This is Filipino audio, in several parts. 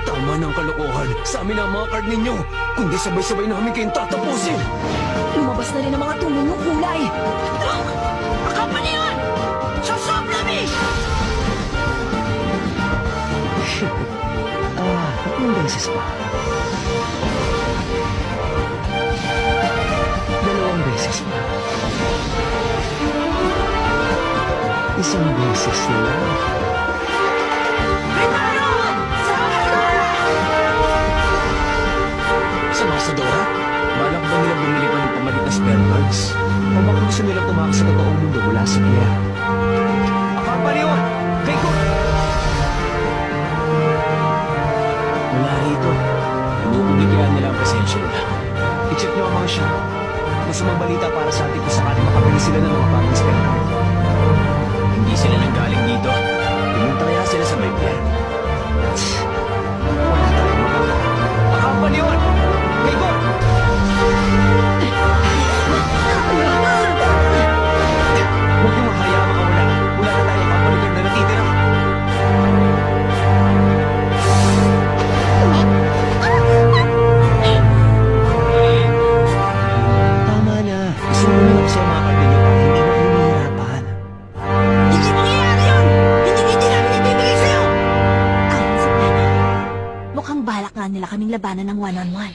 Tama ng kalokohan. Sa amin ang mga card ninyo. Kundi sabay-sabay namin kayong tatapusin. Lumabas na rin ang mga tuloy ng kulay. Dok! Akapa niyo yun! Sasobra mi! Tatlong beses pa. Dalawang beses pa. Isang beses na lang. Ricardo! Sa mga Dora, balak ba nila bumili pa ng pamalit na spare parts? O baka gusto nila tumakas sa totoong mundo mula sa Claire? Akapa yun! Kay ko! Mula rito, inuubligayan nila ang presensya nila. I-check nyo ang mga siya. Masamang balita para sa atin kung sakali makabili sila ng mga bagong spare part. Hindi sila nanggaling dito. Pumunta kaya sila sa may plan. Wala tayong magagawa. Akapa yun! Kay ko! Huwag niyong mahayaan makawala. Wala na tayong kapalitan na natitira. Tama na. Isunin ako sa mga card ninyo para hindi mo kayo mahirapan. Hindi mangyayari yun! Hindi namin ibibigay sa'yo! Ayon sa plano, mukhang balak nga nila kaming labanan ng one-on-one.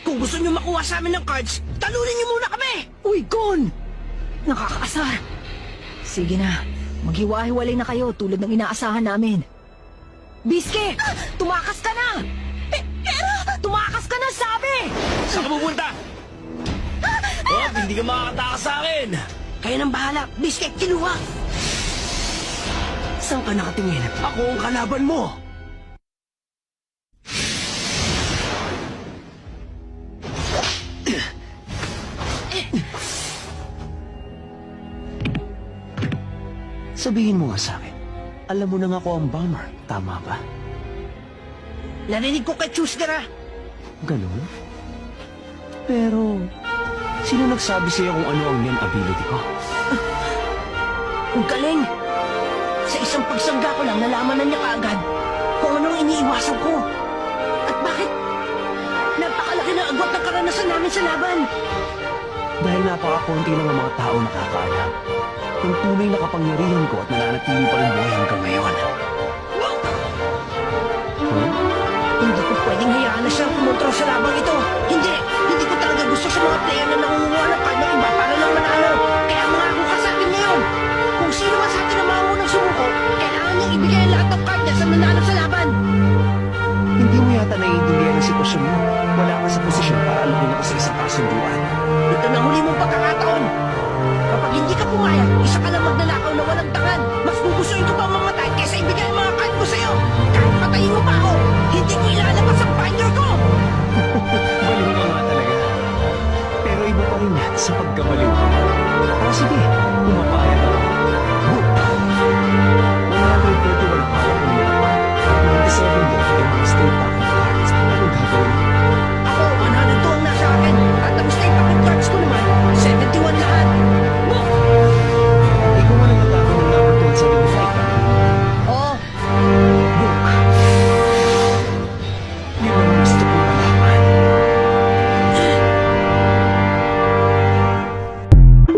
Kung gusto niyo makuha sa amin ng cards, talunin niyo muna kami! Uy, Gon! Nakakaasar. Sige na, maghiwa-hiwalay na kayo tulad ng inaasahan namin. Biske! Tumakas ka na! Pero! Tumakas ka na, sabi! Saan ka pupunta? Oh, hindi ka makakatakas sa akin! Kaya nang bahala, Biscuit, kinuha! Saan ka nakatingin? Ako ang kalaban mo! Sabihin mo nga sa akin, alam mo na nga ako ang bomber, tama ba? Narinig ko kay Chusdera. Ganun? Pero, sino nagsabi sa'yo kung ano ang yan ability ko? Ang galing! Sa isang pagsangga ko lang, nalaman na niya kaagad kung anong iniiwasan ko. At bakit napakalaki ng agwat ng karanasan namin sa laban. Dahil napakakunti lang ang mga tao nakakaalam ng tunay na kapangyarihan ko at nananatili pa rin buhay hanggang ngayon. Hindi ko pwedeng hayaan na siyang kumontrol sa labang ito. Hindi ko talaga gusto sa mga player na nangunguha ng card ng iba para lang manalo. Kaya mga ako ka sa atin ngayon. Kung sino man sa atin ang mga unang sumuko, kailangan niyang ibigay ang lahat ng card niya sa nanalo sa laban. Hindi mo yata naiintindihan ang sitwasyon mo. Wala ka sa posisyon para alamin ako sa isang kasunduan. Ito na huli mong pagkakataon. Kapag hindi ka pumayag, isa ka lang magnanakaw na walang tangan. Mas gugustuhin ko pa mamatay kaysa ibigay ang mga card ko sa'yo. Kahit patayin mo pa ako, hindi ko ilalabas ang binder ko. Baliw ka nga talaga. Pero iba pa rin yan sa pagkabaliw. Sige, pumapayag